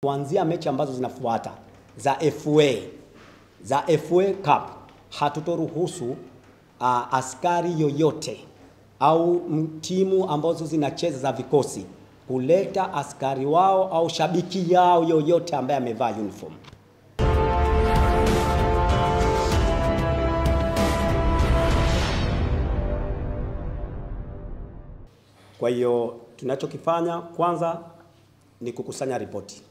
Kuanzia mechi ambazo zinafuata za FA Cup hatutoruhusu askari yoyote au timu ambazo zinacheza za vikosi kuleta askari wao au shabiki yao yoyote ambaye amevaa uniform. Kwa hiyo tunachokifanya kwanza ni kukusanya ripoti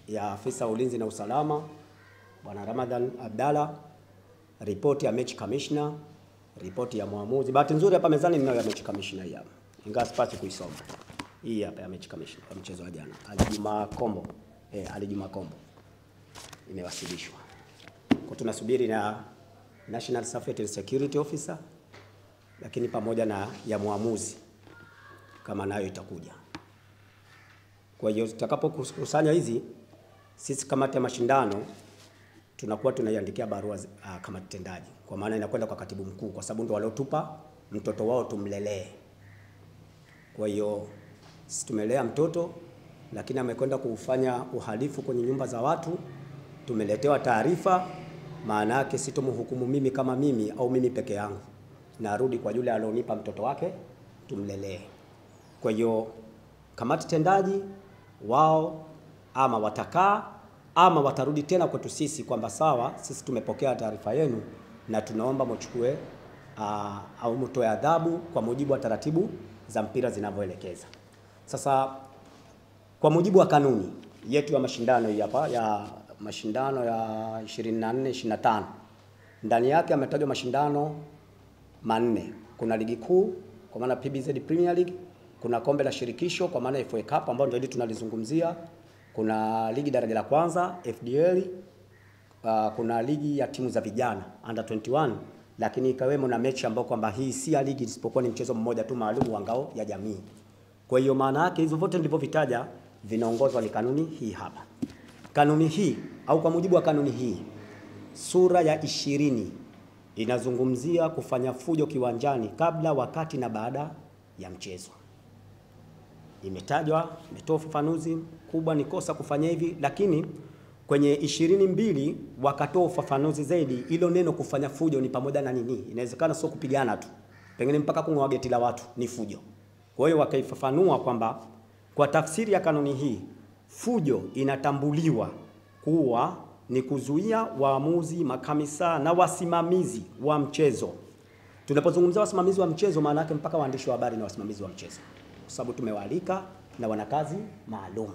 ya afisa ulinzi na usalama Bwana Ramadhan Abdalla, ripoti ya match commissioner, ripoti ya muamuzi. Bahati nzuri hapa mezani ninayo ya match commissioner hii hapa. Ingawa sipati kuisoma. Hii hapa ya match commissioner kwa mchezo wa jana. Ali Juma Kombo. Imewasilishwa. Kwa tunasubiri na National Safety and Security Officer, lakini pamoja na ya muamuzi kama nayo itakuja. Kwa hiyo tutakapokusanya hizi, sisi kamati ya mashindano tunakuwa tunaiandikia barua kamati tendaji, kwa maana inakwenda kwa katibu mkuu, kwa sababu ndio waliotupa mtoto wao tumlelee. Kwa hiyo sisi tumelea mtoto, lakini amekwenda kufanya uhalifu kwenye nyumba za watu, tumeletewa taarifa, maana yake sitomhukumu mimi kama mimi au mimi peke yangu, narudi kwa yule alionipa mtoto wake tumlelee. Kwa hiyo kamati tendaji wao ama watakaa ama watarudi tena kwetu sisi kwamba sawa, sisi tumepokea taarifa yenu na tunaomba mchukue au mtoe adhabu kwa mujibu wa taratibu za mpira zinavyoelekeza. Sasa kwa mujibu wa kanuni yetu ya mashindano hii hapa ya mashindano ya 24-25, ndani yake ametajwa mashindano manne. Kuna ligi kuu kwa maana PBZ Premier League, kuna kombe la shirikisho kwa maana FA Cup ambao ndio tunalizungumzia, kuna ligi daraja la kwanza FDL, kuna ligi ya timu za vijana under 21, lakini ikawemo na mechi ambao kwamba hii si ya ligi isipokuwa ni mchezo mmoja tu maalum wa ngao ya jamii. Kwa hiyo maana yake hizo vote nilivovitaja vinaongozwa ni kanuni hii hapa. Kanuni hii au kwa mujibu wa kanuni hii, sura ya 20 inazungumzia kufanya fujo kiwanjani kabla, wakati na baada ya mchezo. Imetajwa, imetoa ufafanuzi kubwa ni kosa kufanya hivi, lakini kwenye 22 wakatoa ufafanuzi zaidi. Hilo neno kufanya fujo ni pamoja na nini? Inawezekana sio kupigana tu, pengine mpaka kung'oa geti la watu ni fujo. Kwa hiyo wakaifafanua kwamba kwa tafsiri ya kanuni hii, fujo inatambuliwa kuwa ni kuzuia waamuzi, makamisa na wasimamizi wa mchezo. Tunapozungumzia wasimamizi wa mchezo, maana yake mpaka waandishi wa habari na wasimamizi wa mchezo, kwa sababu tumewaalika na wana kazi maalum.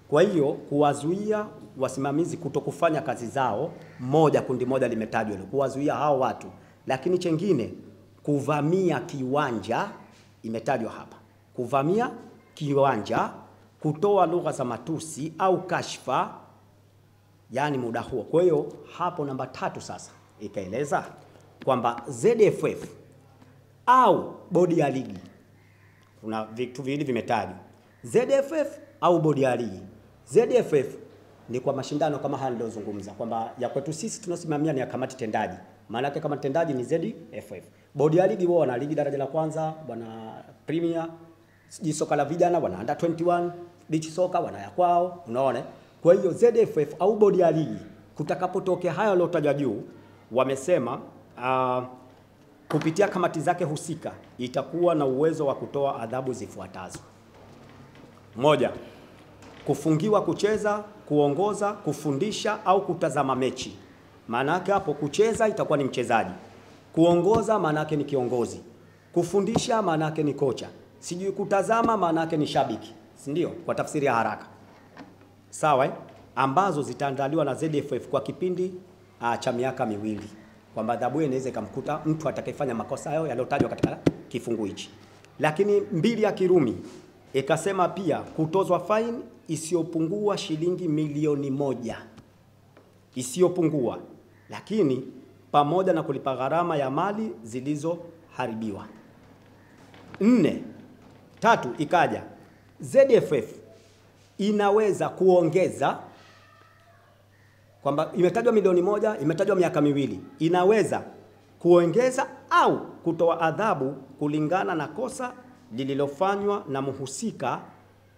Kwa hiyo kuwazuia wasimamizi kutokufanya kazi zao, kundi moja limetajwa ile kuwazuia hao watu, lakini chengine kuvamia kiwanja imetajwa hapa. Kuvamia kiwanja, kutoa lugha za matusi au kashfa, yani muda huo. Kwa hiyo hapo namba 3 sasa ikaeleza kwamba ZFF au bodi ya ligi, kuna vitu viwili vimetajwa, ZFF au bodi ya ligi. ZFF ni kwa mashindano kama haya niliyozungumza kwamba ya kwetu sisi tunasimamia ni ya kamati tendaji, maana yake kamati tendaji ni ZFF. Bodi ya ligi wao wana ligi daraja la kwanza, wana Premier, soka la vijana wana under 21, beach soka wana ya kwao, unaona. Kwa hiyo ZFF au bodi ya ligi kutakapotokea haya yaliyotajwa juu, wamesema kupitia kamati zake husika itakuwa na uwezo wa kutoa adhabu zifuatazo. 1. Kufungiwa kucheza, kuongoza, kufundisha au kutazama mechi. Maana yake hapo kucheza itakuwa ni mchezaji, kuongoza maana yake ni kiongozi, kufundisha maana yake ni kocha, sijui kutazama maana yake ni shabiki, si ndio? Kwa tafsiri ya haraka. Sawa, ambazo zitaandaliwa na ZFF kwa kipindi cha miaka 2, kwamba adhabu inaweza ikamkuta mtu atakayefanya makosa hayo yaliyotajwa katika kifungu hichi. Lakini 2 ya Kirumi ikasema pia kutozwa fine isiyopungua shilingi milioni 1, isiyopungua, lakini pamoja na kulipa gharama ya mali zilizoharibiwa. 3 ikaja ZFF inaweza kuongeza, kwamba imetajwa milioni 1, imetajwa miaka 2, inaweza kuongeza au kutoa adhabu kulingana na kosa lililofanywa na mhusika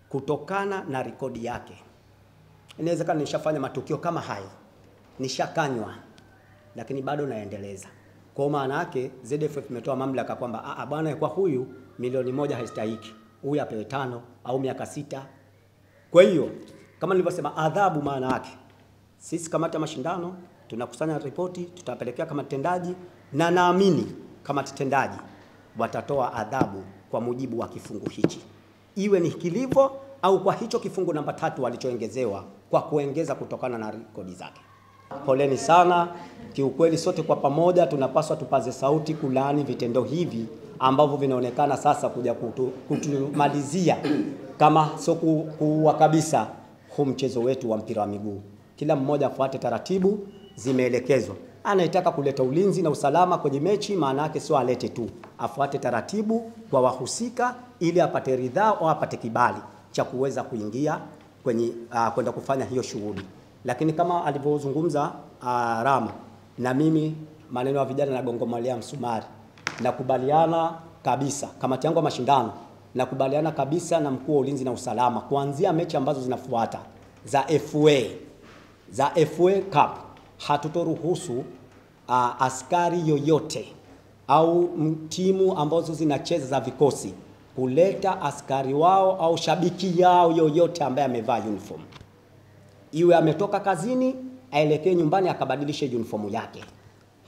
kutokana na rekodi yake. Inawezekana nishafanya matukio kama hayo, nishakanywa, lakini bado naendeleza. Kwa maana yake ZFF imetoa mamlaka kwamba bwana, kwa huyu milioni 1 haistahiki, huyu apewe 5 au miaka 6. Kwa hiyo kama nilivyosema, adhabu maana yake sisi kamati ya mashindano tunakusanya ripoti, tutapelekea kama tendaji, na naamini kama tendaji watatoa adhabu kwa mujibu wa kifungu hichi, iwe ni kilivyo au kwa hicho kifungu namba 3 walichoongezewa kwa kuongeza kutokana na rekodi zake. Poleni sana. Kiukweli sote kwa pamoja tunapaswa tupaze sauti kulaani vitendo hivi ambavyo vinaonekana sasa kuja kutumalizia kama sio kuua kabisa huu mchezo wetu wa mpira wa miguu. Kila mmoja afuate taratibu zimeelekezwa. Anayetaka kuleta ulinzi na usalama kwenye mechi, maana yake sio alete tu, afuate taratibu kwa wahusika ili apate ridhaa au apate kibali cha kuweza kuingia kwenye kwenda kufanya hiyo shughuli. Lakini kama alivyozungumza Rama, na mimi maneno ya vijana na gongomalia msumari, nakubaliana kabisa. Kamati yangu ya mashindano nakubaliana kabisa na mkuu wa ulinzi na usalama, kuanzia mechi ambazo zinafuata za FA Cup hatutoruhusu askari yoyote au timu ambazo zinacheza za vikosi kuleta askari wao au shabiki yao yoyote ambaye amevaa uniform. Iwe ametoka kazini aelekee nyumbani akabadilishe uniform yake.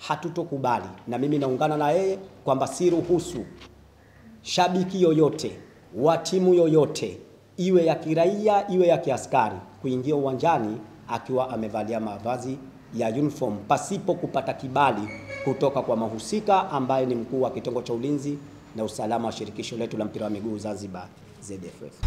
Hatutokubali, na mimi naungana na yeye kwamba si ruhusu shabiki yoyote wa timu yoyote, iwe ya kiraia iwe ya kiaskari, kuingia uwanjani akiwa amevalia mavazi ya uniform pasipo kupata kibali kutoka kwa mahusika ambaye ni mkuu wa kitengo cha ulinzi na usalama wa shirikisho letu la mpira wa miguu Zanzibar, ZFF.